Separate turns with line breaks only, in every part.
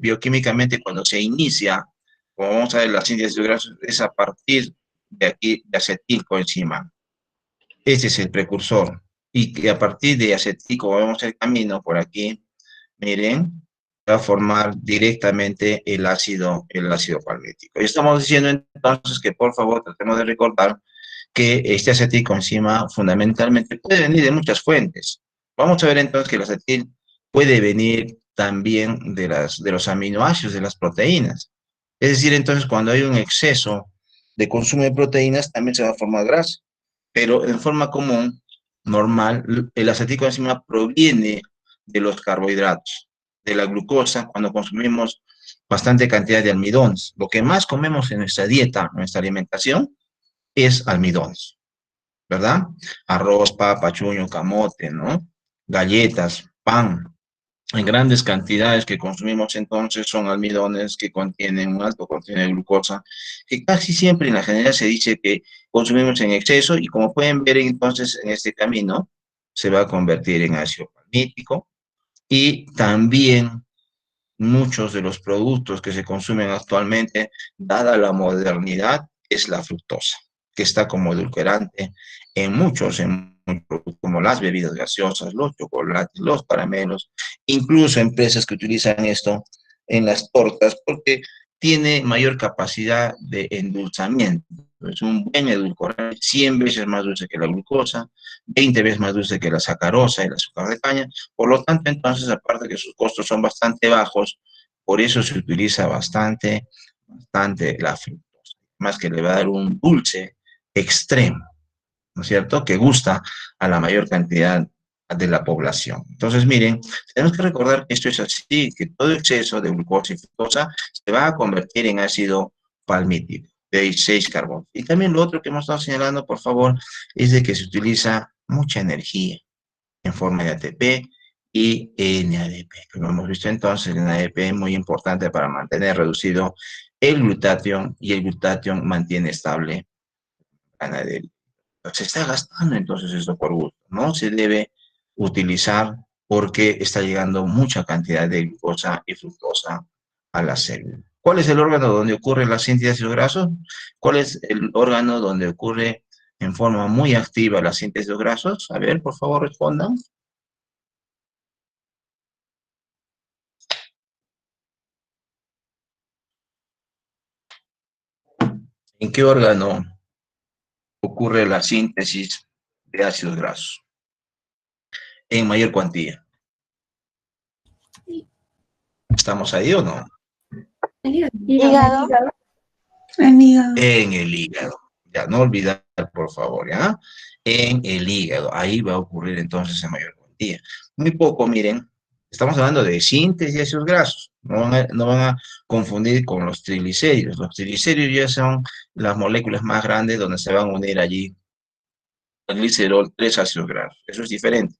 bioquímicamente cuando se inicia, como vamos a ver la síntesis de grasos, es a partir de aquí de acetilcoenzima. Ese es el precursor. Y que a partir de acetil, como vemos el camino por aquí, miren, va a formar directamente el ácido palmítico. Y estamos diciendo entonces que por favor tratemos de recordar que este acetilcoenzima fundamentalmente puede venir de muchas fuentes. Vamos a ver entonces que el acetil puede venir también de los aminoácidos, de las proteínas. Es decir, entonces cuando hay un exceso de consumo de proteínas también se va a formar grasa, pero en forma común, normal, el acetilcoenzima proviene de los carbohidratos, de la glucosa, cuando consumimos bastante cantidad de almidones. Lo que más comemos en nuestra dieta, nuestra alimentación, es almidones, ¿verdad? Arroz, papa, chuño, camote, ¿no? Galletas, pan, en grandes cantidades que consumimos entonces son almidones que contienen un alto contenido de glucosa, que casi siempre en la general se dice que consumimos en exceso y como pueden ver entonces en este camino se va a convertir en ácido palmítico y también muchos de los productos que se consumen actualmente, dada la modernidad, es la fructosa, que está como edulcorante en muchos productos, como las bebidas gaseosas, los chocolates, los caramelos, incluso empresas que utilizan esto en las tortas, porque tiene mayor capacidad de endulzamiento. Es un buen edulcorante, 100 veces más dulce que la glucosa, 20 veces más dulce que la sacarosa y el azúcar de caña. Por lo tanto, entonces, aparte que sus costos son bastante bajos, por eso se utiliza bastante la fructosa. Más que le va a dar un dulce extremo, ¿no es cierto? Que gusta a la mayor cantidad de la población. Entonces, miren, tenemos que recordar que esto es así, que todo exceso de glucosa y fructosa se va a convertir en ácido palmítico, de 6 carbonos. Y también lo otro que hemos estado señalando, por favor, es de que se utiliza mucha energía en forma de ATP y NADP. Como hemos visto entonces, el NADP es muy importante para mantener reducido el glutatión y el glutatión mantiene estable la NADP. Se está gastando entonces esto por gusto. No se debe utilizar porque está llegando mucha cantidad de glucosa y fructosa a la célula. ¿Cuál es el órgano donde ocurre la síntesis de ácidos grasos? ¿Cuál es el órgano donde ocurre en forma muy activa la síntesis de grasos? A ver, por favor, respondan. ¿En qué órgano ocurre la síntesis de ácidos grasos? En mayor cuantía. ¿Estamos ahí o no?
Hígado.
El hígado.
En el hígado. Ya, no olvidar, por favor, ¿ya? En el hígado. Ahí va a ocurrir entonces en mayor cuantía. Muy poco, miren. Estamos hablando de síntesis de ácidos grasos. No van a confundir con los triglicéridos. Los triglicéridos ya son las moléculas más grandes donde se van a unir allí el glicerol, 3 ácidos grasos. Eso es diferente.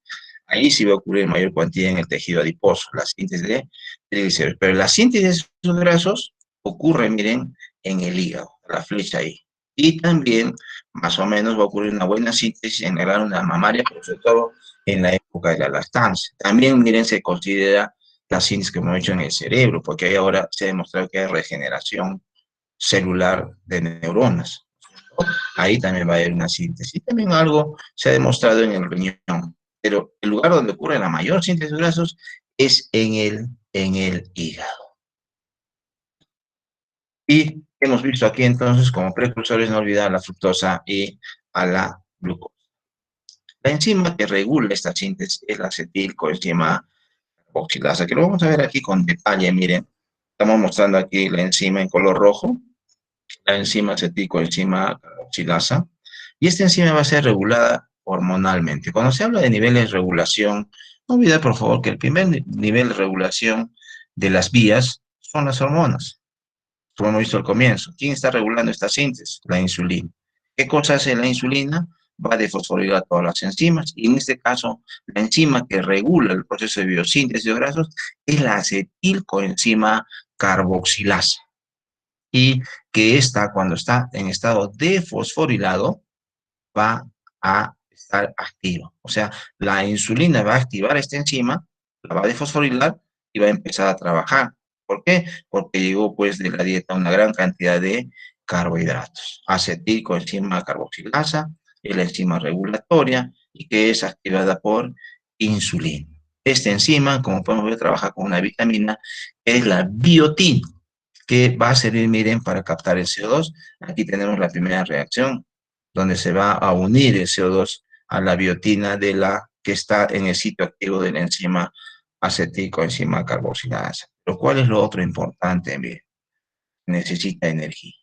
Ahí sí va a ocurrir en mayor cuantía en el tejido adiposo, la síntesis de triglicéridos. Pero la síntesis de ácidos grasos ocurre, miren, en el hígado, la flecha ahí. Y también, más o menos, va a ocurrir una buena síntesis en la glándula mamaria, pero sobre todo en la época de la lactancia. También, miren, se considera la síntesis que hemos hecho en el cerebro, porque ahí ahora se ha demostrado que hay regeneración celular de neuronas. Ahí también va a haber una síntesis. También algo se ha demostrado en el riñón, pero el lugar donde ocurre la mayor síntesis de grasos es en el hígado. Y hemos visto aquí entonces como precursores no olvidar la fructosa y a la glucosa. La enzima que regula esta síntesis es la acetilcoenzima carboxilasa, que lo vamos a ver aquí con detalle, miren. Estamos mostrando aquí la enzima en color rojo, la enzima acetilcoenzima carboxilasa, y esta enzima va a ser regulada hormonalmente. Cuando se habla de niveles de regulación, no olvidar por favor que el primer nivel de regulación de las vías son las hormonas. Como hemos visto al comienzo, ¿quién está regulando esta síntesis? La insulina. ¿Qué cosa hace la insulina? Va a desfosforilar todas las enzimas, y en este caso, la enzima que regula el proceso de biosíntesis de grasos es la acetilcoenzima carboxilasa. Y que esta, cuando está en estado desfosforilado, va a estar activa. O sea, la insulina va a activar esta enzima, la va a desfosforilar y va a empezar a trabajar ¿Por qué? Porque llegó pues de la dieta una gran cantidad de carbohidratos. Acetilcoenzima carboxilasa es la enzima regulatoria y que es activada por insulina. Esta enzima, como podemos ver, trabaja con una vitamina, que es la biotina, que va a servir, miren, para captar el CO2. Aquí tenemos la primera reacción, donde se va a unir el CO2 a la biotina de la que está en el sitio activo de la enzima acetilcoenzima carboxilasa. Pero ¿cuál es lo otro importante? Miren, necesita energía.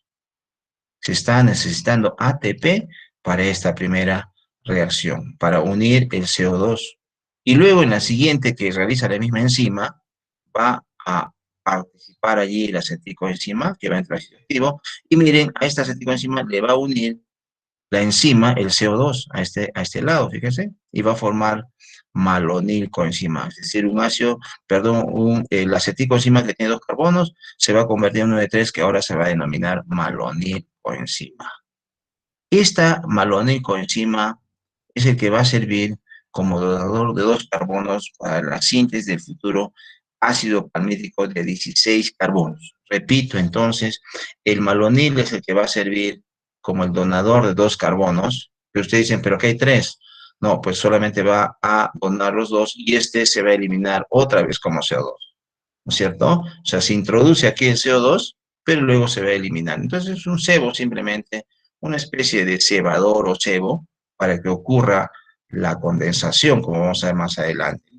Se está necesitando ATP para esta primera reacción, para unir el CO2. Y luego en la siguiente que realiza la misma enzima, va a participar allí la acetilcoenzima, que va a entrar al sitio activo, y miren, a esta acetilcoenzima le va a unir la enzima, el CO2, a este lado, fíjense, y va a formar malonilcoenzima, es decir, un ácido, perdón, la acetilcoenzima que tiene dos carbonos, se va a convertir en uno de tres, que ahora se va a denominar malonilcoenzima. Esta malonilcoenzima es el que va a servir como donador de dos carbonos para la síntesis del futuro ácido palmítico de 16 carbonos. Repito, entonces, el malonil es el que va a servir como el donador de dos carbonos, que ustedes dicen, pero que hay tres. No, pues solamente va a donar los dos y este se va a eliminar otra vez como CO2, ¿no es cierto? O sea, se introduce aquí el CO2, pero luego se va a eliminar. Entonces es un cebo simplemente, una especie de cebador o cebo para que ocurra la condensación, como vamos a ver más adelante.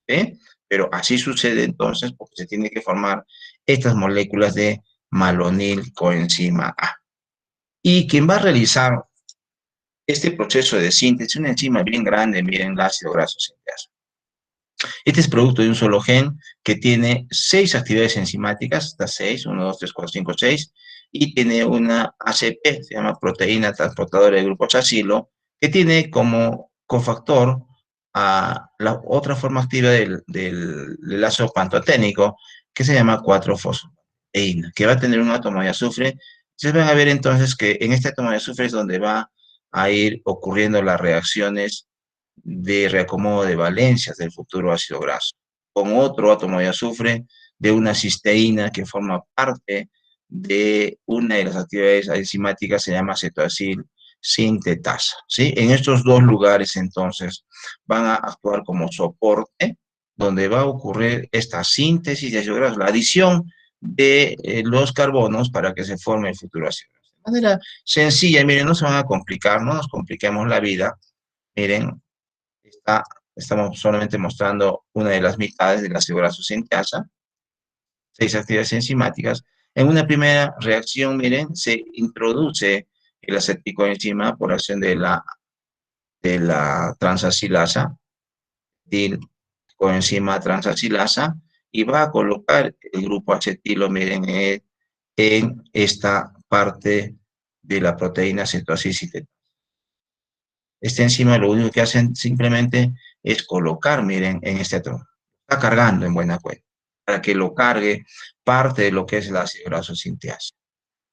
¿Eh? Pero así sucede entonces porque se tiene que formar estas moléculas de malonilcoenzima A. Y quien va a realizar este proceso de síntesis, una enzima bien grande, miren, el ácido graso sinteasa. Este es producto de un solo gen que tiene 6 actividades enzimáticas, hasta 6, 1, 2, 3, 4, 5, 6, y tiene una ACP, se llama proteína transportadora de glucosacilo, que tiene como cofactor a la otra forma activa del lazo pantoténico, que se llama 4-fosfoproteína, que va a tener un átomo de azufre. Ustedes van a ver entonces que en este átomo de azufre es donde va a ir ocurriendo las reacciones de reacomodo de valencias del futuro ácido graso, con otro átomo de azufre de una cisteína que forma parte de una de las actividades enzimáticas, se llama cetoacil sintetasa, ¿sí? En estos dos lugares, entonces, van a actuar como soporte, donde va a ocurrir esta síntesis de ácido graso, la adición de los carbonos para que se forme el futuro ácido graso. De manera sencilla, miren, no se van a complicar, no nos compliquemos la vida, miren, estamos solamente mostrando una de las mitades de la ácido graso sinteasa, 6 actividades enzimáticas. En una primera reacción, miren, se introduce el acetilcoenzima por acción de la transacilasa, coenzima transacilasa, y va a colocar el grupo acetilo, miren, en esta parte de la proteína cetoacil. Esta enzima lo único que hacen simplemente es colocar, miren, en este átomo. Está cargando en buena cuenta, para que lo cargue parte de lo que es el ácido graso sinteasa.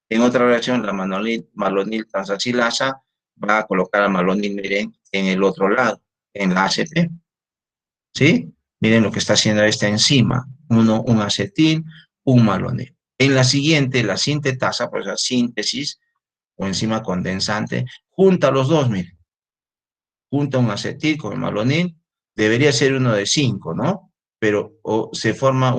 En otra reacción, la malonil transacilasa va a colocar al malonil, miren, en el otro lado, en la ACP. ¿Sí? Miren lo que está haciendo esta enzima. Un acetil, un malonil. En la siguiente, la sintetasa, pues la síntesis o enzima condensante, junta los dos, miren. Junta un acetil con el malonil, debería ser uno de 5, ¿no? Pero se forma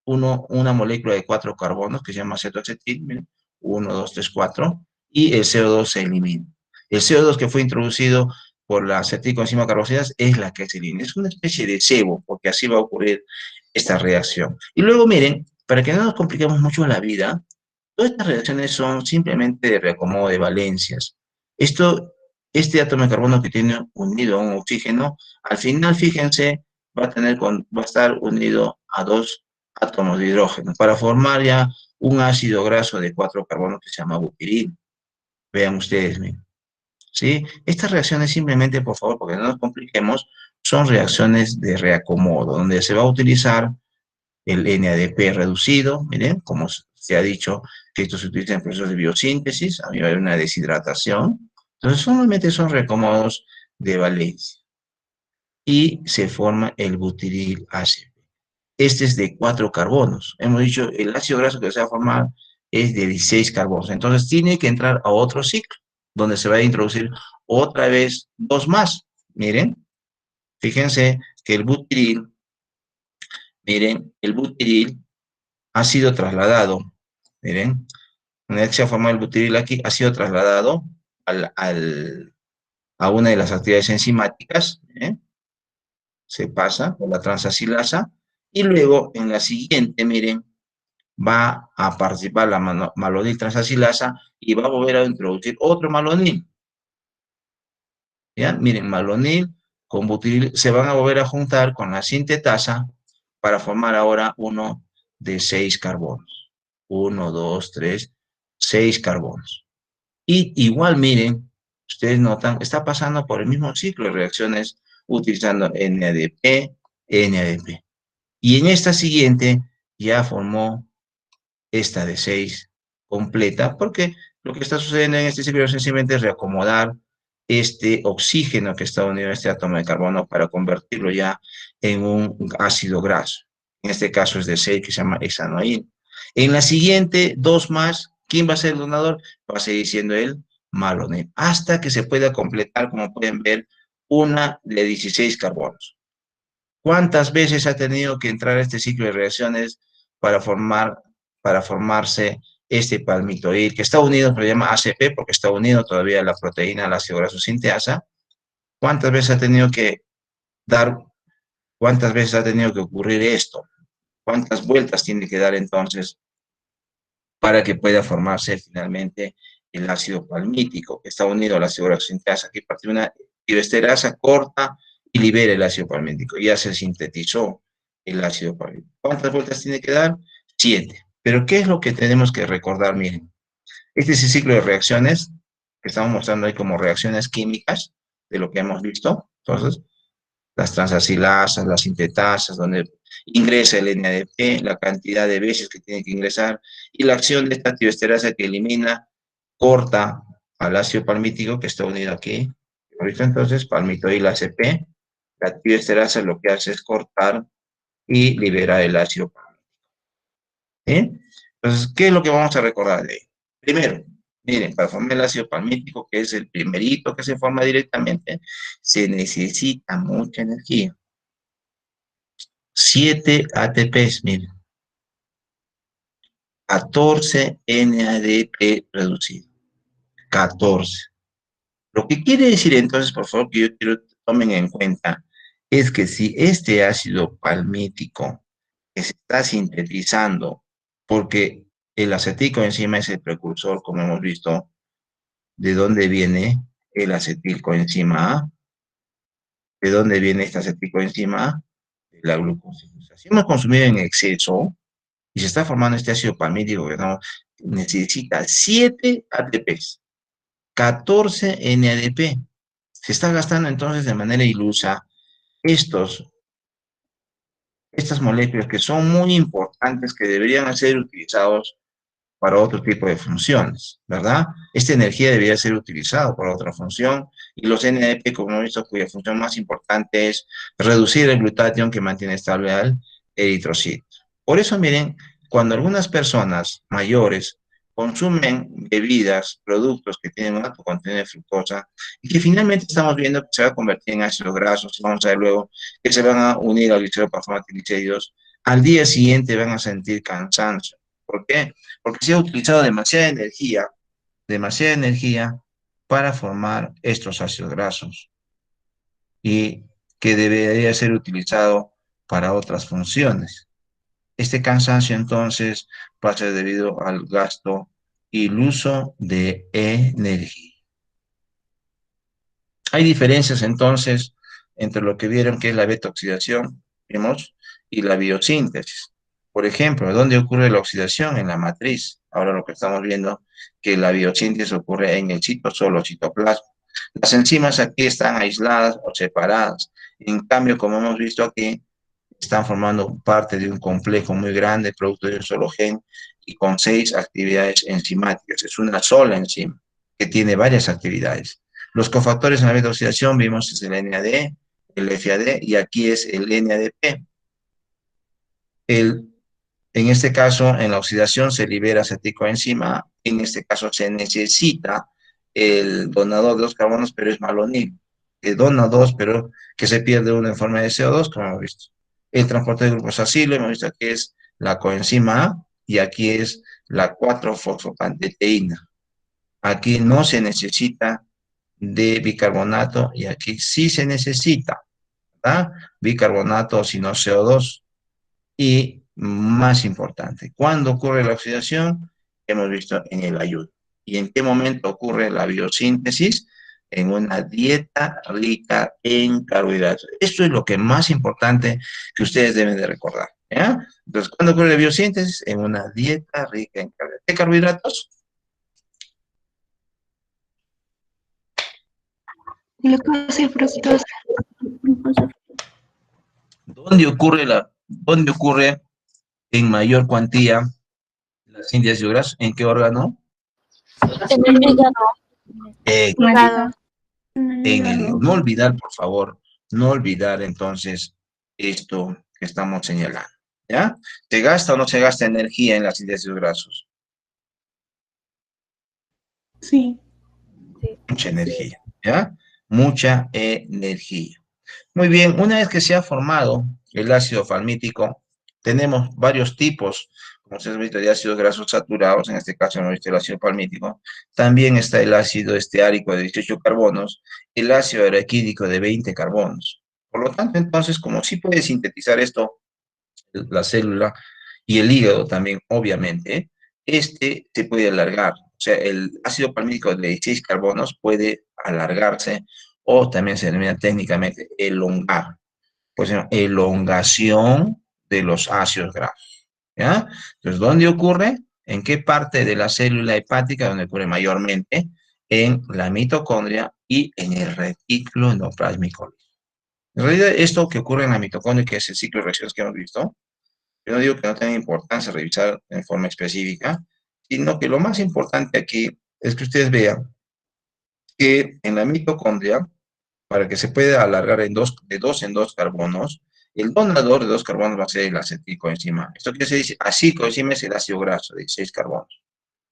una molécula de 4 carbonos que se llama cetoacetil, miren, 1, 2, 3, 4, y el CO2 se elimina. El CO2 que fue introducido por la acetilcoenzima carboxilasa es la que se elimina. Es una especie de cebo, porque así va a ocurrir esta reacción. Y luego, miren, para que no nos compliquemos mucho la vida, todas estas reacciones son simplemente de reacomodo de valencias. Este átomo de carbono que tiene unido a un oxígeno, al final, fíjense, va a estar unido a 2 átomos de hidrógeno para formar ya un ácido graso de 4 carbonos que se llama butiril. Vean ustedes, miren. ¿Sí? Estas reacciones simplemente, por favor, porque no nos compliquemos, son reacciones de reacomodo, donde se va a utilizar el NADP reducido, miren, como se ha dicho que esto se utiliza en procesos de biosíntesis, a mí va a haber una deshidratación. Entonces, solamente son reacomodos de valencia. Y se forma el butiril ACP. este es de 4 carbonos. Hemos dicho, el ácido graso que se va a formar es de 16 carbonos. Entonces tiene que entrar a otro ciclo, donde se va a introducir otra vez 2 más. Miren, fíjense que el butiril, miren, el butiril ha sido trasladado, miren, una vez que se ha formado el butiril aquí, ha sido trasladado a una de las actividades enzimáticas, se pasa por la transasilasa, y luego en la siguiente, miren, va a participar la malonil transasilasa y va a volver a introducir otro malonil. ¿Ya? Miren, malonil con butiril se van a volver a juntar con la sintetasa para formar ahora uno de 6 carbonos. 1, 2, 3, 6 carbonos. Y igual, miren, ustedes notan, está pasando por el mismo ciclo de reacciones utilizando NADP, NADP. Y en esta siguiente ya formó esta de 6 completa, porque lo que está sucediendo en este ciclo es sencillamente reacomodar este oxígeno que está unido a este átomo de carbono para convertirlo ya en un ácido graso. En este caso es de 6, que se llama hexanoína. En la siguiente, 2 más, ¿quién va a ser el donador? Va a seguir siendo el malonil, hasta que se pueda completar, como pueden ver, una de 16 carbonos. ¿Cuántas veces ha tenido que entrar este ciclo de reacciones para formarse este palmitoid, que está unido, se llama ACP, porque está unido todavía a la proteína, al ácido graso sinteasa? ¿Cuántas veces ha tenido que dar, cuántas veces ha tenido que ocurrir esto? ¿Cuántas vueltas tiene que dar entonces para que pueda formarse finalmente el ácido palmítico, que está unido al ácido graso sinteasa, que parte de una ioesterasa corta y libera el ácido palmítico? Ya se sintetizó el ácido palmítico. ¿Cuántas vueltas tiene que dar? 7. Pero ¿qué es lo que tenemos que recordar? Miren, este es el ciclo de reacciones que estamos mostrando ahí como reacciones químicas de lo que hemos visto. Entonces, las transacilasas, las sintetasas, donde ingresa el NADP, la cantidad de veces que tiene que ingresar, y la acción de esta tioesterasa que elimina, corta al ácido palmítico que está unido aquí. ¿Listo? Entonces, palmitoil ACP, la tioesterasa lo que hace es cortar y libera el ácido palmítico. Entonces, ¿qué es lo que vamos a recordar de ahí? Primero, miren, para formar el ácido palmítico, que es el primerito que se forma directamente, se necesita mucha energía. 7 ATPs, miren. 14 NADP reducido. 14. Lo que quiere decir entonces, por favor, que yo quiero que tomen en cuenta, es que si este ácido palmítico que se está sintetizando, porque el acetilcoenzima es el precursor, como hemos visto, ¿de dónde viene el acetilcoenzima A? ¿De dónde viene esta acetilcoenzima A? De la glucosilación. Si hemos consumido en exceso y se está formando este ácido palmítico que necesita 7 ATPs, 14 NADP. Se está gastando entonces de manera ilusa estas moléculas que son muy importantes, que deberían ser utilizados para otro tipo de funciones, ¿verdad? Esta energía debería ser utilizada para otra función, y los NADP, como hemos visto, cuya función más importante es reducir el glutatión que mantiene estable al eritrocito. Por eso, miren, cuando algunas personas mayores consumen bebidas, productos que tienen un alto contenido de fructosa, y que finalmente estamos viendo que se va a convertir en ácidos grasos, y vamos a ver luego que se van a unir al glicero para formar triglicéridos, al día siguiente van a sentir cansancio. ¿Por qué? Porque se ha utilizado demasiada energía para formar estos ácidos grasos, y que debería ser utilizado para otras funciones. Este cansancio entonces va a ser debido al gasto y el uso de energía. Hay diferencias entonces entre lo que vieron que es la beta-oxidación, vimos, y la biosíntesis. Por ejemplo, ¿dónde ocurre la oxidación? En la matriz. Ahora lo que estamos viendo, que la biosíntesis ocurre en el citosol o citoplasma. Las enzimas aquí están aisladas o separadas. En cambio, como hemos visto aquí, están formando parte de un complejo muy grande, producto de un solo gen, y con 6 actividades enzimáticas. Es una sola enzima que tiene varias actividades. Los cofactores en la beta-oxidación vimos es el NAD, el FAD, y aquí es el NADP. En este caso, en la oxidación se libera acetilcoenzima, en este caso se necesita el donador de los carbonos, pero es malonil, que dona dos, pero que se pierde uno en forma de CO2, como hemos visto. El transporte de grupos acilo, hemos visto que es la coenzima A, y aquí es la 4-fosfopanteteína. Aquí no se necesita de bicarbonato, y aquí sí se necesita, ¿verdad? Bicarbonato, sino CO2. Y más importante, ¿cuándo ocurre la oxidación? Hemos visto en el ayuno. ¿Y en qué momento ocurre la biosíntesis? En una dieta rica en carbohidratos. Esto es lo que más importante que ustedes deben de recordar, ¿ya? Entonces, ¿cuándo ocurre la biosíntesis? En una dieta rica en carbohidratos. ¿Qué carbohidratos?
Glucosa y fructosa.
¿Dónde ocurre en mayor cuantía la síntesis de grasa? ¿En qué órgano?
En el hígado.
Hígado.
No olvidar, por favor, no olvidar entonces esto que estamos señalando, ¿ya? ¿Se gasta o no se gasta energía en la síntesis de grasos?
Sí.
Mucha energía, ¿ya? Mucha energía. Muy bien, una vez que se ha formado el ácido palmítico, tenemos varios tipos, como se ha visto, de ácidos grasos saturados, en este caso hemos visto el ácido palmítico. También está el ácido esteárico de 18 carbonos, el ácido araquídico de 20 carbonos. Por lo tanto, entonces, como sí puede sintetizar esto la célula y el hígado también, obviamente, este se puede alargar. O sea, el ácido palmítico de 16 carbonos puede alargarse, o también se denomina técnicamente elongar. Pues elongación de los ácidos grasos, ¿ya? Entonces, ¿dónde ocurre? ¿En qué parte de la célula hepática? Donde ocurre mayormente en la mitocondria y en el retículo endoplásmico. En realidad, esto que ocurre en la mitocondria, que es el ciclo de reacciones que hemos visto, yo no digo que no tenga importancia revisar en forma específica, sino que lo más importante aquí es que ustedes vean que en la mitocondria, para que se pueda alargar de dos en dos carbonos, el donador de dos carbonos va a ser el acetilcoenzima. Esto quiere decir, acetilcoenzima es el ácido graso de 6 carbonos,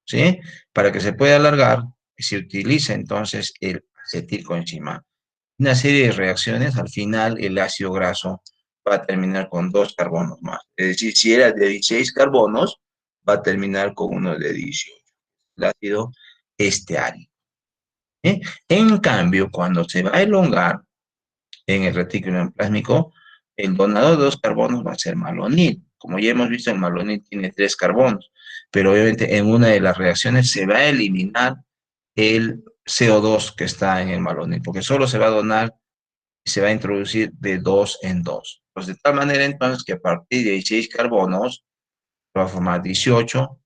¿sí? Para que se pueda alargar, se utiliza entonces el acetilcoenzima. Una serie de reacciones, al final el ácido graso va a terminar con dos carbonos más. Es decir, si era de 16 carbonos, va a terminar con uno de 18. El ácido esteárico. ¿Sí? En cambio, cuando se va a elongar en el retículo endoplasmático, el donador de dos carbonos va a ser malonil. Como ya hemos visto, el malonil tiene 3 carbonos, pero obviamente en una de las reacciones se va a eliminar el CO2 que está en el malonil, porque solo se va a donar y se va a introducir de dos en dos. Pues de tal manera entonces que a partir de 16 carbonos va a formar 18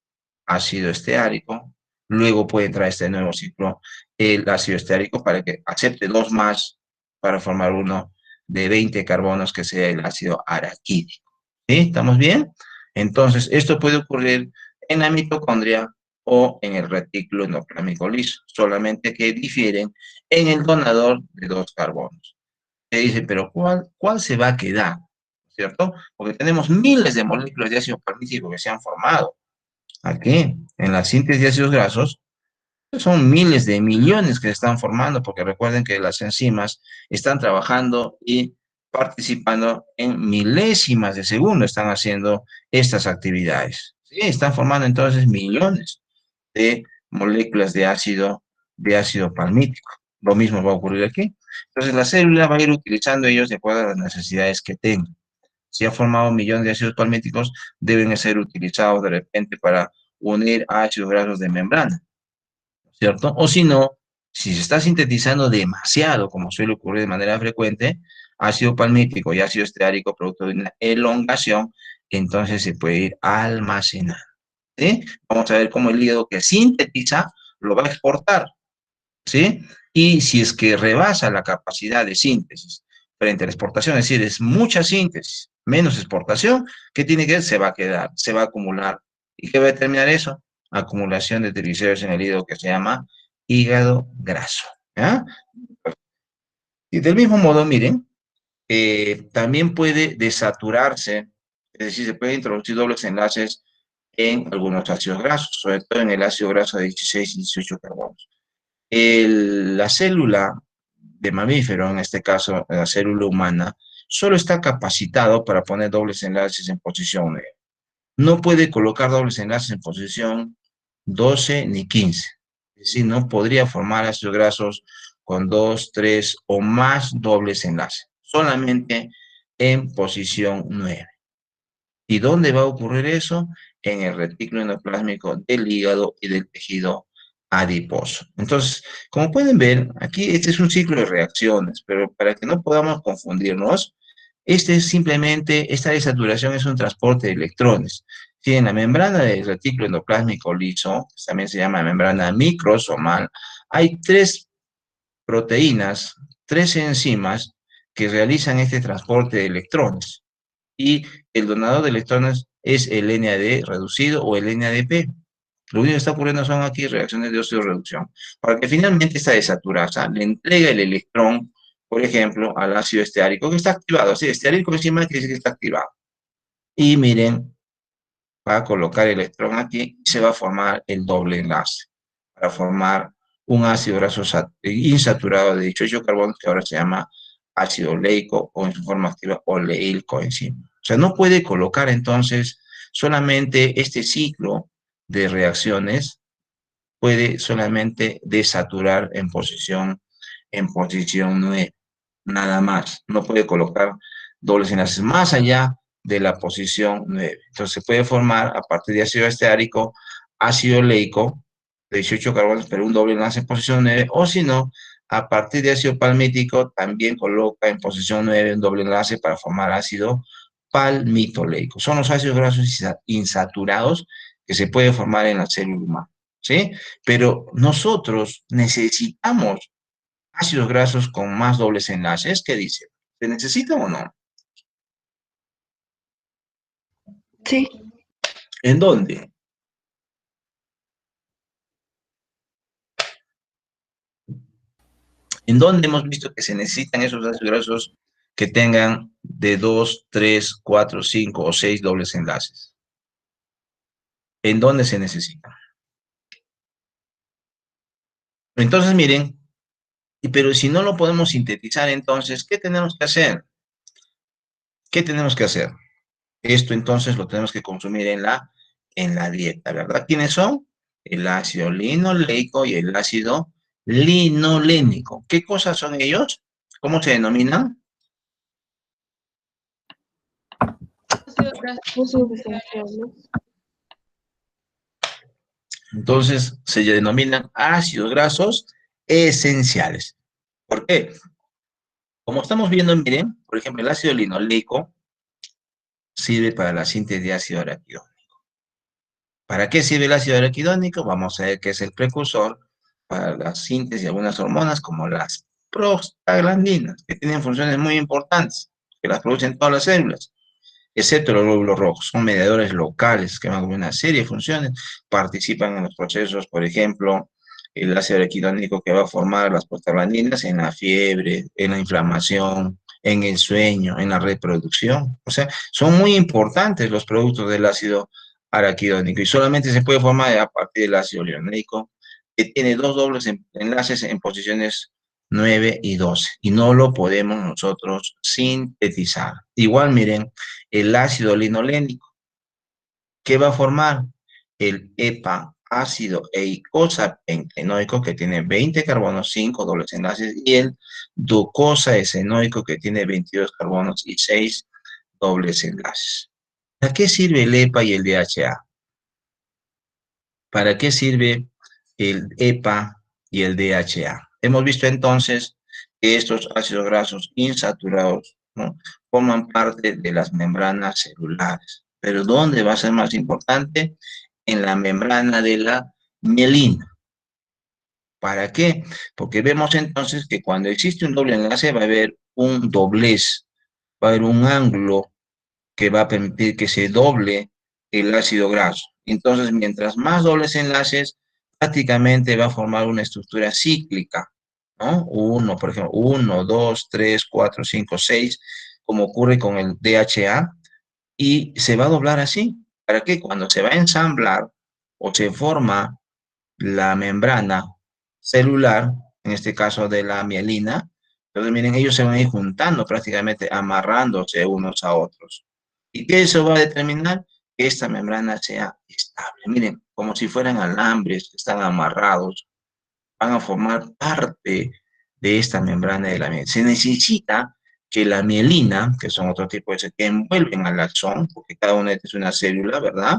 ácido esteárico, luego puede entrar este nuevo ciclo el ácido esteárico para que acepte dos más para formar uno de 20 carbonos que sea el ácido araquídico. ¿Sí? ¿Estamos bien? Entonces, esto puede ocurrir en la mitocondria o en el retículo endoplasmático liso, solamente que difieren en el donador de dos carbonos. Se dice, pero ¿cuál se va a quedar? ¿Cierto? Porque tenemos miles de moléculas de ácido palmítico que se han formado. Aquí, en la síntesis de ácidos grasos, son miles de millones que se están formando, porque recuerden que las enzimas están trabajando y participando en milésimas de segundo, están haciendo estas actividades. Sí, están formando entonces millones de moléculas de ácido palmítico. Lo mismo va a ocurrir aquí. Entonces la célula va a ir utilizando ellos de acuerdo a las necesidades que tenga. Si ha formado millones de ácidos palmíticos, deben ser utilizados de repente para unir ácidos grasos de membrana, ¿cierto? O si no, si se está sintetizando demasiado, como suele ocurrir de manera frecuente, ácido palmítico y ácido esteárico producto de una elongación, entonces se puede ir almacenando. ¿Sí? Vamos a ver cómo el hígado que sintetiza lo va a exportar, ¿sí? Y si es que rebasa la capacidad de síntesis frente a la exportación, es decir, es mucha síntesis, menos exportación, ¿qué tiene que hacer? Se va a quedar, se va a acumular. ¿Y qué va a determinar eso? Acumulación de triglicéridos en el hígado que se llama hígado graso. ¿Ya? Y del mismo modo, miren, también puede desaturarse Es decir, se pueden introducir dobles enlaces en algunos ácidos grasos, sobre todo en el ácido graso de 16 y 18 carbonos. La célula de mamífero, en este caso la célula humana, solo está capacitado para poner dobles enlaces en posición 9. No puede colocar dobles enlaces en posición 12 ni 15. Es decir, no podría formar ácidos grasos con 2, 3 o más dobles enlaces. Solamente en posición 9. ¿Y dónde va a ocurrir eso? En el retículo endoplásmico del hígado y del tejido adiposo. Entonces, como pueden ver, aquí este es un ciclo de reacciones, pero para que no podamos confundirnos, este es simplemente, esta desaturación es un transporte de electrones. Si en la membrana del retículo endoplásmico liso, que también se llama membrana microsomal, hay 3 proteínas, 3 enzimas que realizan este transporte de electrones. Y el donador de electrones es el NAD reducido o el NADP. Lo único que está ocurriendo son aquí reacciones de oxidorreducción. Para que finalmente esta desaturasa le entregue el electrón, por ejemplo, al ácido esteárico que está activado. Así, esteárico encima quiere decir que está activado. Y miren, va a colocar el electrón aquí y se va a formar el doble enlace para formar un ácido graso insaturado de 18 carbonos que ahora se llama ácido oleico o en su forma activa oleilcoenzima. O sea, no puede colocar entonces solamente este ciclo de reacciones, puede solamente desaturar en posición 9, nada más. No puede colocar dobles enlaces más allá de la posición 9. Entonces se puede formar a partir de ácido esteárico, ácido oleico, de 18 carbonos, pero un doble enlace en posición 9, o si no, a partir de ácido palmítico también coloca en posición 9 un doble enlace para formar ácido palmitoleico. Son los ácidos grasos insaturados que se pueden formar en la célula humana, ¿sí? Pero nosotros necesitamos ácidos grasos con más dobles enlaces. ¿Qué dice? ¿Se necesitan o no?
Sí.
¿En dónde? ¿En dónde hemos visto que se necesitan esos ácidos grasos que tengan de 2, 3, 4, 5 o 6 dobles enlaces? ¿En dónde se necesitan? Entonces, miren, pero si no lo podemos sintetizar, entonces, ¿qué tenemos que hacer? ¿Qué tenemos que hacer? Esto entonces lo tenemos que consumir en la dieta, ¿verdad? ¿Quiénes son? El ácido linoleico y el ácido linolénico. ¿Qué cosas son ellos? ¿Cómo se denominan? Entonces se denominan ácidos grasos esenciales. ¿Por qué? Como estamos viendo, miren, por ejemplo, el ácido linoleico sirve para la síntesis de ácido araquidónico. ¿Para qué sirve el ácido araquidónico? Vamos a ver que es el precursor para la síntesis de algunas hormonas como las prostaglandinas, que tienen funciones muy importantes, que las producen todas las células, excepto los glóbulos rojos. Son mediadores locales que van con una serie de funciones, participan en los procesos, por ejemplo, el ácido araquidónico que va a formar las prostaglandinas en la fiebre, en la inflamación, en el sueño, en la reproducción. O sea, son muy importantes los productos del ácido araquidónico y solamente se puede formar a partir del ácido linoleico, que tiene 2 dobles enlaces en posiciones 9 y 12, y no lo podemos nosotros sintetizar. Igual, miren, el ácido linolénico, ¿qué va a formar? El EPA, ácido eicosapentenoico, que tiene 20 carbonos, 5 dobles enlaces, y el docosahexenoico, que tiene 22 carbonos y 6 dobles enlaces. ¿Para qué sirve el EPA y el DHA? ¿Para qué sirve el EPA y el DHA? Hemos visto entonces que estos ácidos grasos insaturados, ¿no?, forman parte de las membranas celulares. ¿Pero dónde va a ser más importante? En la membrana de la mielina. ¿Para qué? Porque vemos entonces que cuando existe un doble enlace va a haber un doblez, va a haber un ángulo que va a permitir que se doble el ácido graso. Entonces, mientras más dobles enlaces, prácticamente va a formar una estructura cíclica, ¿no? Por ejemplo, 1, 2, 3, 4, 5, 6, como ocurre con el DHA, y se va a doblar así, para que cuando se va a ensamblar o se forma la membrana celular, en este caso de la mielina, entonces miren, ellos se van a ir juntando prácticamente, amarrándose unos a otros. ¿Y qué eso va a determinar? Que esta membrana sea estable. Miren, como si fueran alambres que están amarrados, van a formar parte de esta membrana de la mielina. Se necesita que la mielina, que son otro tipo de células que envuelven al axón, porque cada una es una célula, ¿verdad?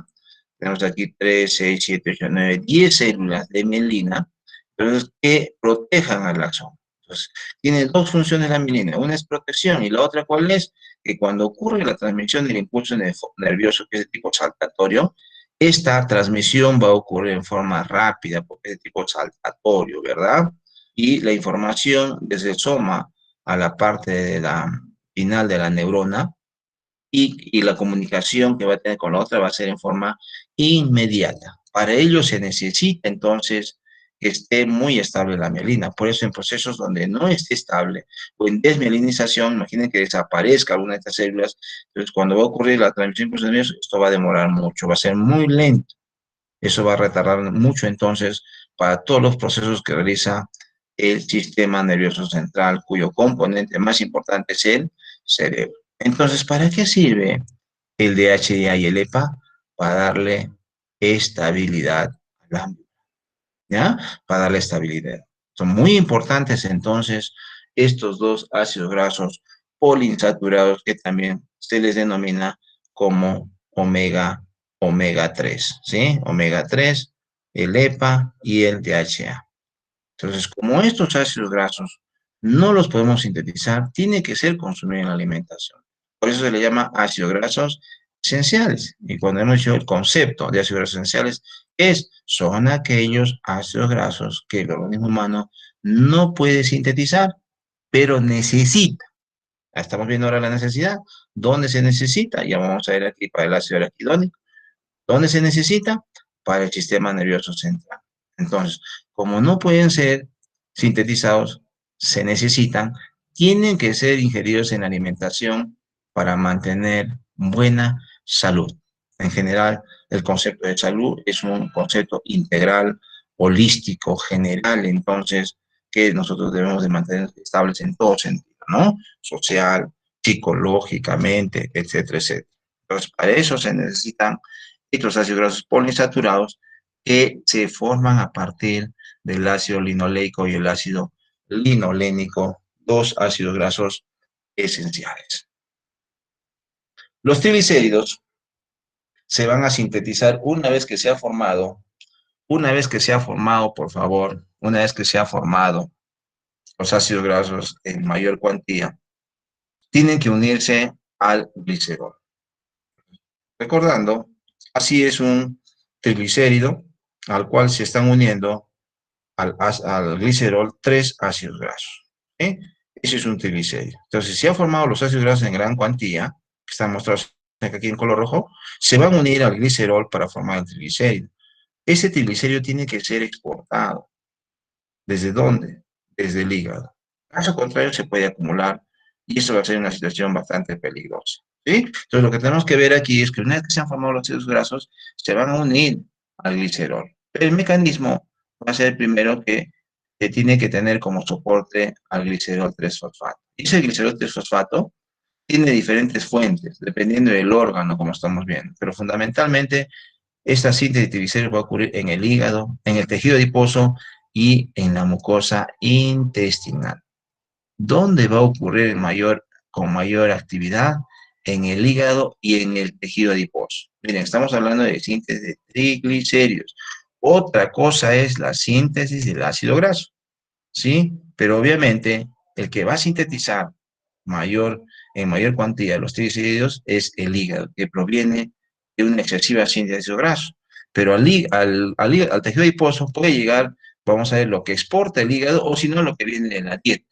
Tenemos aquí 3, 6, 7, 8, 9, 10 células de mielina, entonces, que protejan al axón. Entonces, tiene dos funciones la mielina. Una es protección y la otra, ¿cuál es? Que cuando ocurre la transmisión del impulso nervioso, que es de tipo saltatorio, esta transmisión va a ocurrir en forma rápida, porque es de tipo saltatorio, ¿verdad? Y la información desde el soma a la parte de la final de la neurona y la comunicación que va a tener con la otra va a ser en forma inmediata. Para ello se necesita entonces que esté muy estable la mielina. Por eso en procesos donde no esté estable o en desmielinización, imaginen que desaparezca alguna de estas células, entonces cuando va a ocurrir la transmisión de nerviosos, esto va a demorar mucho, va a ser muy lento. Eso va a retardar mucho entonces para todos los procesos que realiza el sistema nervioso central, cuyo componente más importante es el cerebro. Entonces, ¿para qué sirve el DHA y el EPA? Para darle estabilidad al ámbito, ¿ya? Para darle estabilidad. Son muy importantes entonces estos dos ácidos grasos poliinsaturados que también se les denomina como omega 3, ¿sí? Omega 3, el EPA y el DHA. Entonces, como estos ácidos grasos no los podemos sintetizar, tiene que ser consumido en la alimentación. Por eso se le llama ácidos grasos esenciales. Y cuando hemos dicho el concepto de ácidos grasos esenciales, son aquellos ácidos grasos que el organismo humano no puede sintetizar, pero necesita. Estamos viendo ahora la necesidad. ¿Dónde se necesita? Ya vamos a ver aquí para el ácido araquidónico. ¿Dónde se necesita? Para el sistema nervioso central. Entonces, como no pueden ser sintetizados, se necesitan, tienen que ser ingeridos en la alimentación para mantener buena salud. En general, el concepto de salud es un concepto integral, holístico, general, entonces, que nosotros debemos de mantener estables en todo sentido, ¿no? Social, psicológicamente, etcétera, etcétera. Entonces, para eso se necesitan estos ácidos grasos poliinsaturados que se forman a partir del ácido linoleico y el ácido linolénico, dos ácidos grasos esenciales. Los triglicéridos se van a sintetizar una vez que se ha formado, por favor, una vez que se ha formado los ácidos grasos en mayor cuantía, tienen que unirse al glicerol. Recordando, así es un triglicérido al cual se están uniendo al glicerol 3 ácidos grasos. ¿Sí? Ese es un triglicérido. Entonces, si ha formado los ácidos grasos en gran cuantía, que están mostrados aquí en color rojo, se van a unir al glicerol para formar el triglicérido. Ese triglicérido tiene que ser exportado. ¿Desde dónde? Desde el hígado. Caso contrario, se puede acumular y eso va a ser una situación bastante peligrosa. ¿Sí? Entonces, lo que tenemos que ver aquí es que una vez que se han formado los ácidos grasos, se van a unir al glicerol. El mecanismo va a ser primero que tiene que tener como soporte al glicerol 3-fosfato. Y ese glicerol 3-fosfato tiene diferentes fuentes, dependiendo del órgano, como estamos viendo. Pero fundamentalmente, esta síntesis de triglicéridos va a ocurrir en el hígado, en el tejido adiposo y en la mucosa intestinal. ¿Dónde va a ocurrir con mayor actividad? En el hígado y en el tejido adiposo. Miren, estamos hablando de síntesis de triglicéridos. Otra cosa es la síntesis del ácido graso, ¿sí? Pero obviamente el que va a sintetizar en mayor cuantía los triglicéridos es el hígado, que proviene de una excesiva síntesis de ácido graso. Pero al tejido adiposo puede llegar, vamos a ver, lo que exporta el hígado o si no, lo que viene de la dieta.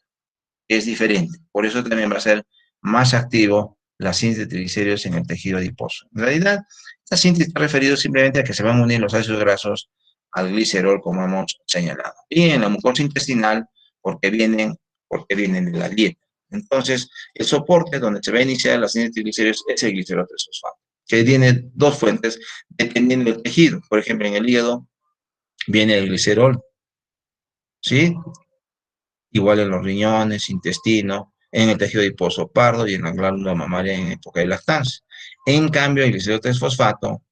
Es diferente. Por eso también va a ser más activo la síntesis de triglicéridos en el tejido adiposo. En realidad, esta síntesis está referido simplemente a que se van a unir los ácidos grasos al glicerol, como hemos señalado. Y en la mucosa intestinal, porque vienen de la dieta. Entonces, el soporte donde se va a iniciar la síntesis de triglicéridos es el glicerol 3-fosfato, que tiene dos fuentes dependiendo del tejido. Por ejemplo, en el hígado viene el glicerol, ¿sí? Igual en los riñones, intestino, en el tejido adiposo pardo y en la glándula mamaria en época de lactancia. En cambio, el glicerol 3-fosfato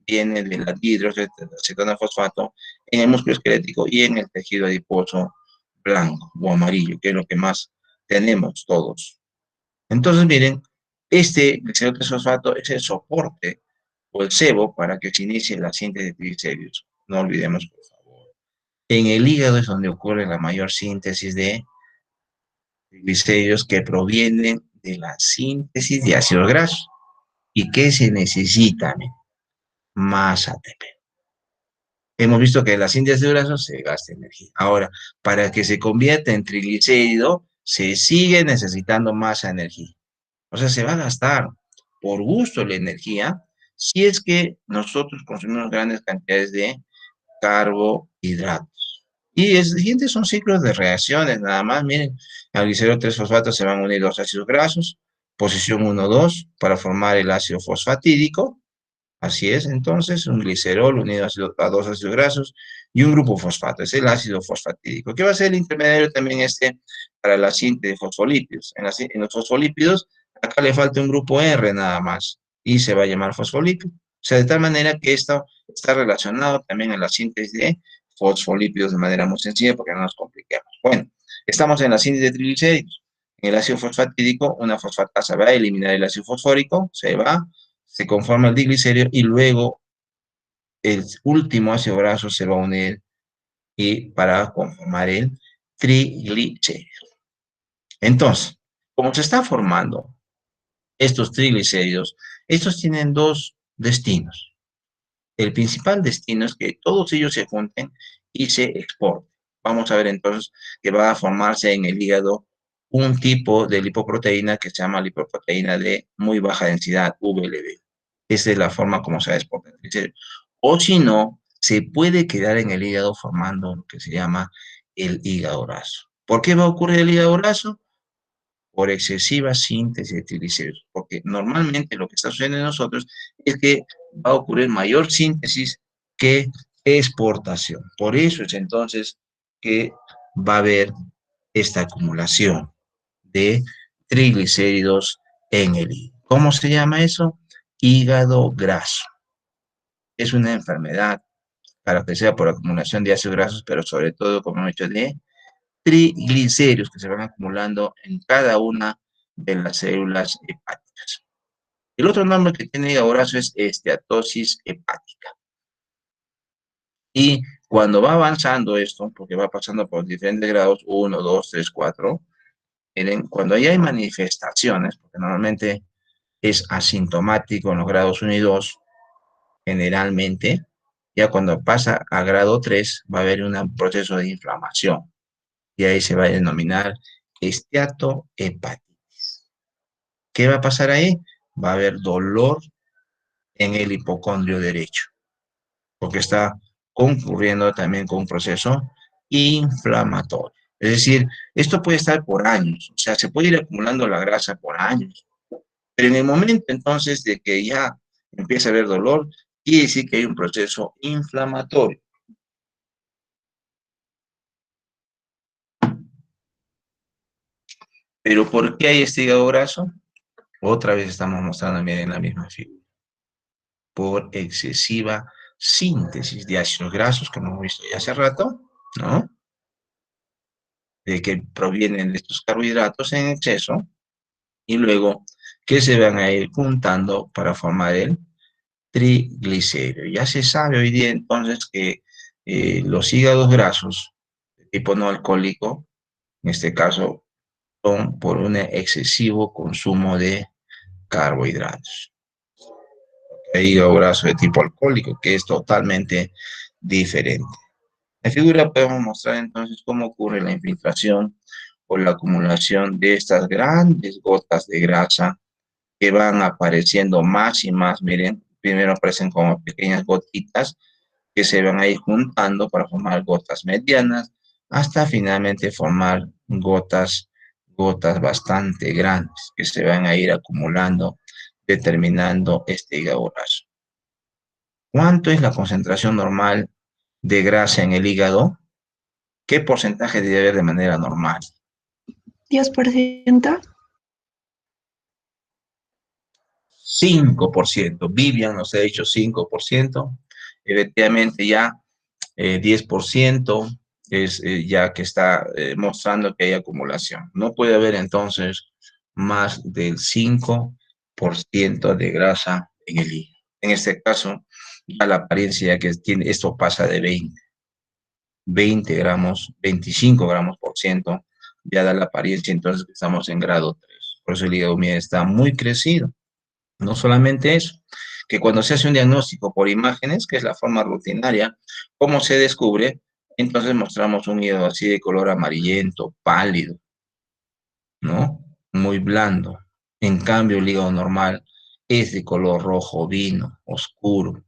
viene de la dihidroacetona fosfato en el músculo esquelético y en el tejido adiposo blanco o amarillo, que es lo que más tenemos todos. Entonces, miren, este glicerol 3-fosfato es el soporte o el cebo para que se inicie la síntesis de triglicéridos. No olvidemos, por favor. En el hígado es donde ocurre la mayor síntesis de triglicéridos que provienen de la síntesis de ácidos grasos. ¿Y qué se necesita? Más ATP. Hemos visto que en la síntesis de grasas se gasta energía. Ahora, para que se convierta en triglicérido, se sigue necesitando más energía. O sea, se va a gastar por gusto la energía si es que nosotros consumimos grandes cantidades de carbohidratos. Y el siguiente son ciclos de reacciones, nada más. Miren, al glicerol 3-fosfato se van a unir dos ácidos grasos, posición 1,2, para formar el ácido fosfatídico. Así es, entonces, un glicerol unido a dos ácidos grasos y un grupo fosfato, es el ácido fosfatídico, que va a ser el intermediario también para la síntesis de fosfolípidos. En los fosfolípidos, acá le falta un grupo R nada más, y se va a llamar fosfolípido. O sea, de tal manera que esto está relacionado también a la síntesis de fosfolípidos de manera muy sencilla, porque no nos compliquemos. Bueno, estamos en la síntesis de triglicéridos. En el ácido fosfatídico, una fosfatasa va a eliminar el ácido fosfórico, se conforma el diglicérido y luego el último ácido graso se va a unir y para conformar el triglicérido. Entonces, como se están formando estos triglicéridos, estos tienen dos destinos. El principal destino es que todos ellos se junten y se exporten. Vamos a ver entonces que va a formarse en el hígado un tipo de lipoproteína que se llama lipoproteína de muy baja densidad, VLB. Esa es la forma como se va a exportar el triglicérido. O si no, se puede quedar en el hígado formando lo que se llama el hígado graso. ¿Por qué va a ocurrir el hígado graso? Por excesiva síntesis de triglicéridos, porque normalmente lo que está sucediendo en nosotros es que va a ocurrir mayor síntesis que exportación. Por eso es entonces que va a haber esta acumulación de triglicéridos en el hígado. ¿Cómo se llama eso? Hígado graso. Es una enfermedad caracterizada por acumulación de ácidos grasos, pero sobre todo, como hemos dicho, de triglicéridos que se van acumulando en cada una de las células hepáticas. El otro nombre que tiene hígado graso es esteatosis hepática. Y cuando va avanzando esto, porque va pasando por diferentes grados, 1, 2, 3, 4, miren, cuando ya hay manifestaciones, porque normalmente es asintomático en los grados 1 y 2, generalmente, ya cuando pasa a grado 3, va a haber un proceso de inflamación. Y ahí se va a denominar esteatohepatitis. ¿Qué va a pasar ahí? Va a haber dolor en el hipocondrio derecho, porque está concurriendo también con un proceso inflamatorio. Es decir, esto puede estar por años, o sea, se puede ir acumulando la grasa por años, pero en el momento entonces de que ya empieza a haber dolor, quiere decir que hay un proceso inflamatorio. ¿Pero por qué hay este hígado graso? Otra vez estamos mostrando, miren, la misma figura. Por excesiva síntesis de ácidos grasos, que hemos visto ya hace rato, ¿no? De que provienen de estos carbohidratos en exceso, y luego que se van a ir juntando para formar el triglicérido. Ya se sabe hoy día entonces que los hígados grasos de tipo no alcohólico, en este caso, son por un excesivo consumo de carbohidratos. El hígado graso de tipo alcohólico, que es totalmente diferente. En figura podemos mostrar entonces cómo ocurre la infiltración o la acumulación de estas grandes gotas de grasa que van apareciendo más y más. Miren, primero aparecen como pequeñas gotitas que se van a ir juntando para formar gotas medianas hasta finalmente formar gotas gotas bastante grandes que se van a ir acumulando, determinando este hígado graso. ¿Cuánto es la concentración normal de grasa en el hígado? ¿Qué porcentaje debe haber de manera normal?
10%.
5%. Vivian nos ha dicho 5%. Efectivamente ya 10% es ya que está mostrando que hay acumulación. No puede haber entonces más del 5% de grasa en el hígado. En este caso, ya la apariencia que tiene, esto pasa de 20 gramos, 25 gramos por ciento, ya da la apariencia entonces que estamos en grado 3. Por eso el hígado mío está muy crecido. No solamente eso, que cuando se hace un diagnóstico por imágenes, que es la forma rutinaria, ¿cómo se descubre? Entonces mostramos un hígado así de color amarillento, pálido, ¿no? Muy blando. En cambio, el hígado normal es de color rojo vino, oscuro,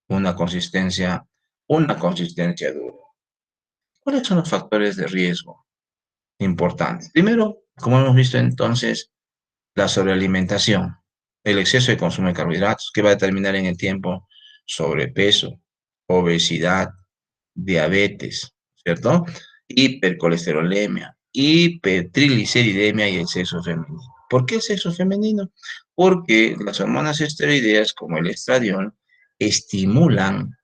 una consistencia dura. ¿Cuáles son los factores de riesgo importantes? Primero, como hemos visto entonces, la sobrealimentación, el exceso de consumo de carbohidratos, que va a determinar en el tiempo sobrepeso, obesidad, diabetes, ¿cierto? Hipercolesterolemia, hipertrigliceridemia y el sexo femenino. ¿Por qué el sexo femenino? Porque las hormonas esteroideas, como el estradiol, estimulan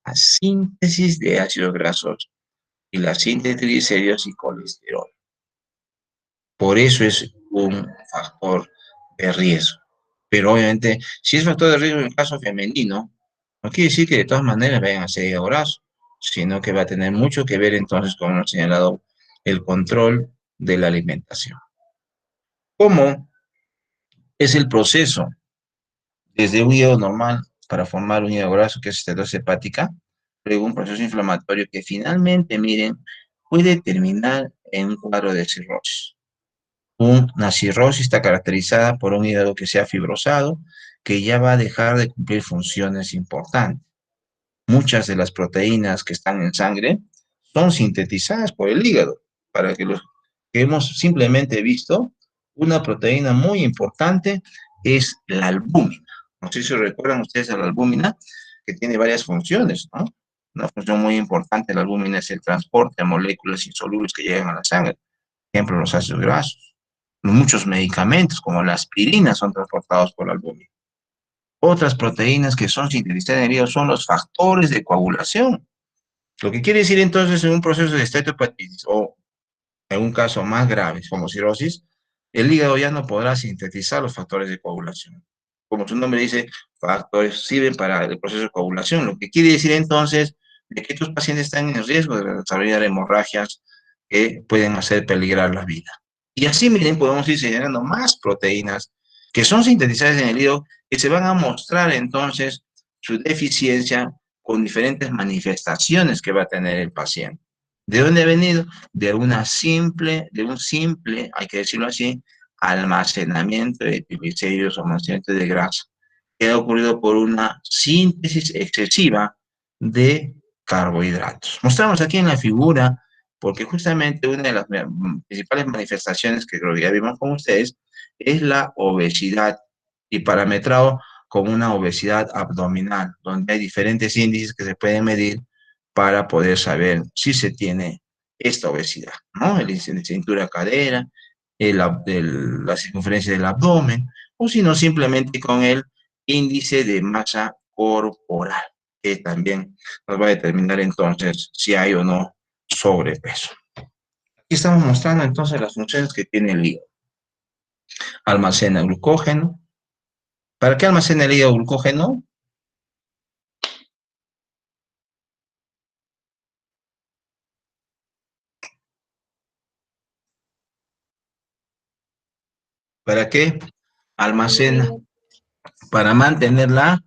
la síntesis de ácidos grasos y la síntesis de triglicéridos y colesterol. Por eso es un factor de riesgo. Pero obviamente, si es factor de riesgo en el caso femenino, no quiere decir que de todas maneras vayan a ser hígado graso, sino que va a tener mucho que ver entonces, como hemos señalado, el control de la alimentación. ¿Cómo es el proceso desde un hígado normal para formar un hígado graso, que es esteatosis hepática, luego un proceso inflamatorio que finalmente, miren, puede terminar en un cuadro de cirrosis? Una cirrosis está caracterizada por un hígado que sea fibrosado, que ya va a dejar de cumplir funciones importantes. Muchas de las proteínas que están en sangre son sintetizadas por el hígado. Para que los que hemos simplemente visto, una proteína muy importante es la albúmina. No sé si recuerdan ustedes a la albúmina, que tiene varias funciones, ¿no? Una función muy importante de la albúmina es el transporte de moléculas insolubles que llegan a la sangre. Por ejemplo, los ácidos grasos. Muchos medicamentos, como la aspirina, son transportados por la albúmina. Otras proteínas que son sintetizadas en el hígado son los factores de coagulación. Lo que quiere decir entonces, en un proceso de esteatohepatitis o en un caso más grave, como cirrosis, el hígado ya no podrá sintetizar los factores de coagulación. Como su nombre dice, factores sirven para el proceso de coagulación. Lo que quiere decir entonces de que estos pacientes están en riesgo de desarrollar hemorragias que pueden hacer peligrar la vida. Y así, miren, podemos ir generando más proteínas que son sintetizadas en el hígado, que se van a mostrar entonces su deficiencia con diferentes manifestaciones que va a tener el paciente. ¿De dónde ha venido? De un simple, hay que decirlo así, almacenamiento de triglicéridos o almacenamiento de grasa, que ha ocurrido por una síntesis excesiva de carbohidratos. Mostramos aquí en la figura, porque justamente una de las principales manifestaciones que creo que ya vimos con ustedes es la obesidad, y parametrado como una obesidad abdominal, donde hay diferentes índices que se pueden medir para poder saber si se tiene esta obesidad, ¿no? El índice de cintura-cadera, la circunferencia del abdomen, o si no, simplemente con el índice de masa corporal, que también nos va a determinar entonces si hay o no sobrepeso. Aquí estamos mostrando entonces las funciones que tiene el hígado. Almacena glucógeno. ¿Para qué almacena el hígado glucógeno? ¿Para qué almacena? Para mantenerla.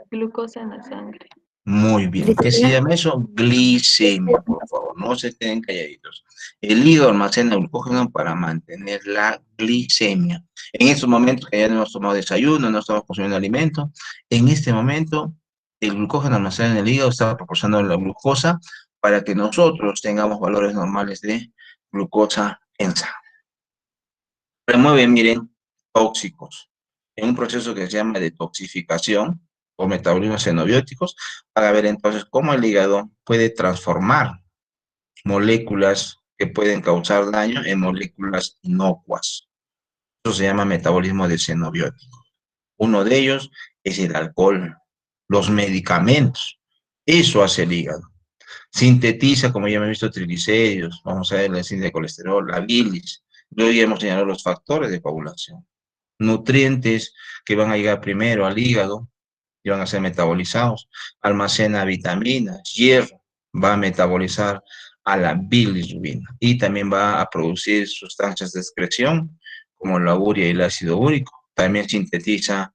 Glucosa en la sangre.
Muy bien. ¿Qué se llama eso? Glicemia, por favor. No se queden calladitos. El hígado almacena glucógeno para mantener la glicemia. En estos momentos que ya no hemos tomado desayuno, no estamos consumiendo alimento, en este momento el glucógeno almacenado en el hígado está proporcionando la glucosa para que nosotros tengamos valores normales de glucosa en sangre. remueve, miren, tóxicos. En un proceso que se llama detoxificación o metabolismo xenobióticos, para ver entonces cómo el hígado puede transformar moléculas que pueden causar daño en moléculas inocuas. Eso se llama metabolismo de xenobióticos. Uno de ellos es el alcohol, los medicamentos. Eso hace el hígado. Sintetiza, como ya hemos visto, triglicéridos, vamos a ver la síntesis de colesterol, la bilis. Luego ya hemos señalado los factores de coagulación. Nutrientes que van a llegar primero al hígado y van a ser metabolizados. Almacena vitaminas, hierro, va a metabolizar a la bilirrubina y también va a producir sustancias de excreción como la urea y el ácido úrico. También sintetiza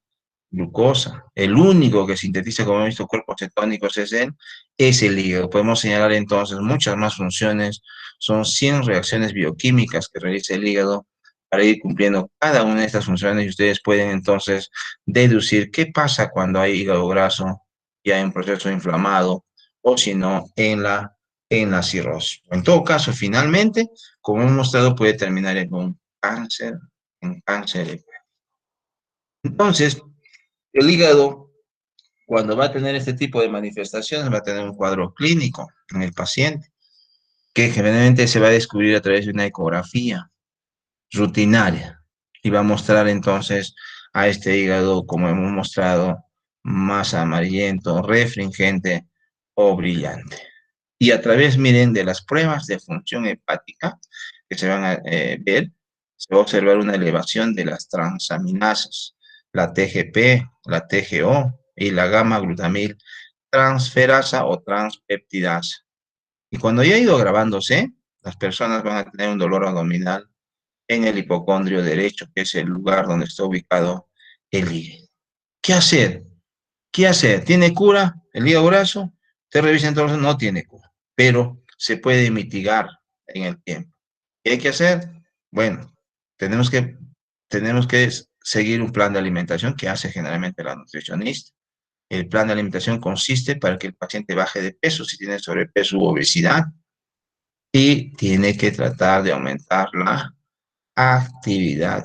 glucosa. El único que sintetiza, como hemos visto, cuerpos cetónicos es el hígado. Podemos señalar entonces muchas más funciones. Son 100 reacciones bioquímicas que realiza el hígado para ir cumpliendo cada una de estas funciones y ustedes pueden entonces deducir qué pasa cuando hay hígado graso y hay un proceso inflamado o si no en la cirrosis. En todo caso, finalmente, como hemos mostrado, puede terminar en un cáncer, en cáncer. Entonces, el hígado, cuando va a tener este tipo de manifestaciones, va a tener un cuadro clínico en el paciente, que generalmente se va a descubrir a través de una ecografía rutinaria y va a mostrar entonces a este hígado, como hemos mostrado, más amarillento, refringente o brillante. Y a través, miren, de las pruebas de función hepática que se van a ver, se va a observar una elevación de las transaminasas, la TGP, la TGO y la gamma-glutamil transferasa o transpeptidasa. Y cuando ya ha ido agravándose, las personas van a tener un dolor abdominal en el hipocondrio derecho, que es el lugar donde está ubicado el hígado. ¿Qué hacer? ¿Qué hacer? ¿Tiene cura el hígado graso? Te revisa entonces, no tiene cura, pero se puede mitigar en el tiempo. ¿Qué hay que hacer? Bueno, tenemos que, tenemos que seguir un plan de alimentación que hace generalmente la nutricionista. El plan de alimentación consiste para que el paciente baje de peso si tiene sobrepeso u obesidad y tiene que tratar de aumentar la actividad.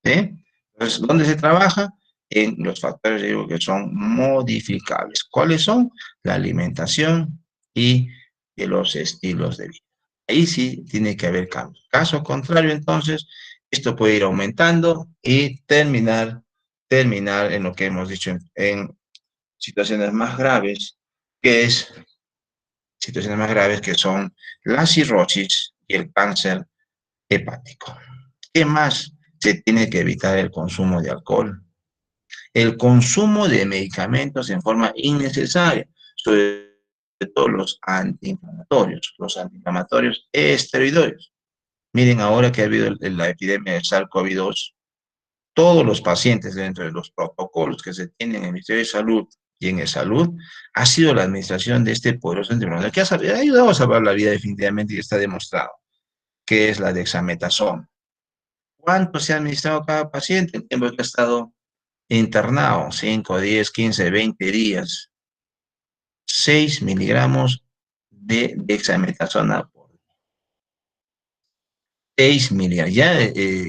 ¿Sí? Entonces, ¿dónde se trabaja? En los factores digo, que son modificables. ¿Cuáles son? La alimentación y los estilos de vida. Ahí sí tiene que haber cambios. Caso contrario, entonces, esto puede ir aumentando y terminar en lo que hemos dicho en situaciones más graves, que es situaciones más graves que son la cirrosis y el cáncer hepático. ¿Qué más? Se tiene que evitar el consumo de alcohol, el consumo de medicamentos en forma innecesaria, sobre todo los antiinflamatorios esteroideos. Miren, ahora que ha habido la epidemia de SARS-CoV-2, todos los pacientes dentro de los protocolos que se tienen en el Ministerio de Salud y en el Salud, ha sido la administración de este poderoso antiinflamatorio que ha ayudado a salvar la vida definitivamente y está demostrado, que es la dexametasona. ¿Cuánto se ha administrado cada paciente? El tiempo que ha estado internado, 5, 10, 15, 20 días. 6 miligramos de dexametasona por 6 miligramos. Ya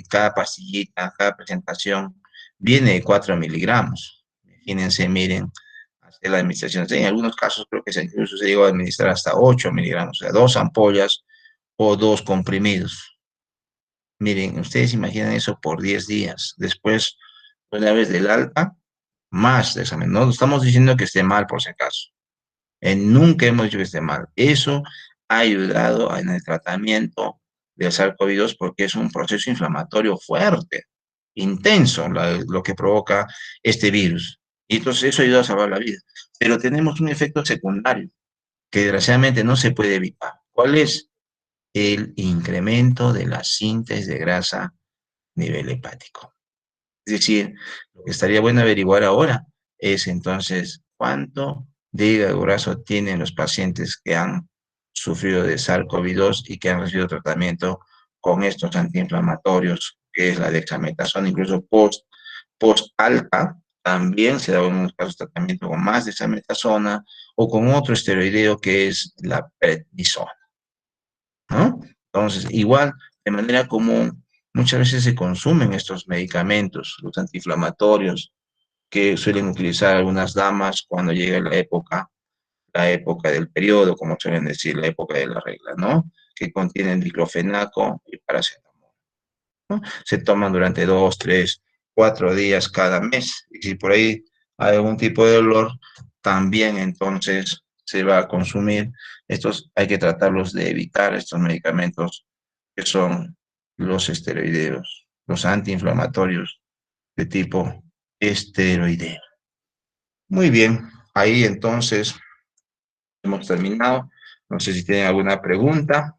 cada pastillita, cada presentación viene de 4 miligramos. Imagínense, miren, hacer la administración. En algunos casos creo que incluso se llegó a administrar hasta 8 miligramos, o sea, 2 ampollas o 2 comprimidos. Miren, ustedes imaginan eso por 10 días. Después, una vez del alta, más de examen. No estamos diciendo que esté mal por si acaso. Nunca hemos dicho que esté mal. Eso ha ayudado en el tratamiento del SARS-CoV-2 porque es un proceso inflamatorio fuerte, intenso, lo que provoca este virus. Y entonces eso ayuda a salvar la vida. Pero tenemos un efecto secundario que desgraciadamente no se puede evitar. ¿Cuál es? El incremento de la síntesis de grasa a nivel hepático. Es decir, lo que estaría bueno averiguar ahora es entonces cuánto de hígado graso tienen los pacientes que han sufrido de SARS-CoV-2 y que han recibido tratamiento con estos antiinflamatorios, que es la dexametasona, incluso post alta, también se da en unos casos tratamiento con más dexametasona o con otro esteroideo que es la prednisona, ¿no? Entonces, igual de manera común, muchas veces se consumen estos medicamentos, los antiinflamatorios, que suelen utilizar algunas damas cuando llega la época del periodo, como suelen decir, la época de la regla, ¿no? Que contienen diclofenaco y paracetamol, ¿no? Se toman durante 2, 3, 4 días cada mes. Y si por ahí hay algún tipo de dolor, también entonces se va a consumir. Estos hay que tratarlos de evitar estos medicamentos que son los esteroideos, los antiinflamatorios de tipo esteroideo. Muy bien, ahí entonces hemos terminado. No sé si tienen alguna pregunta.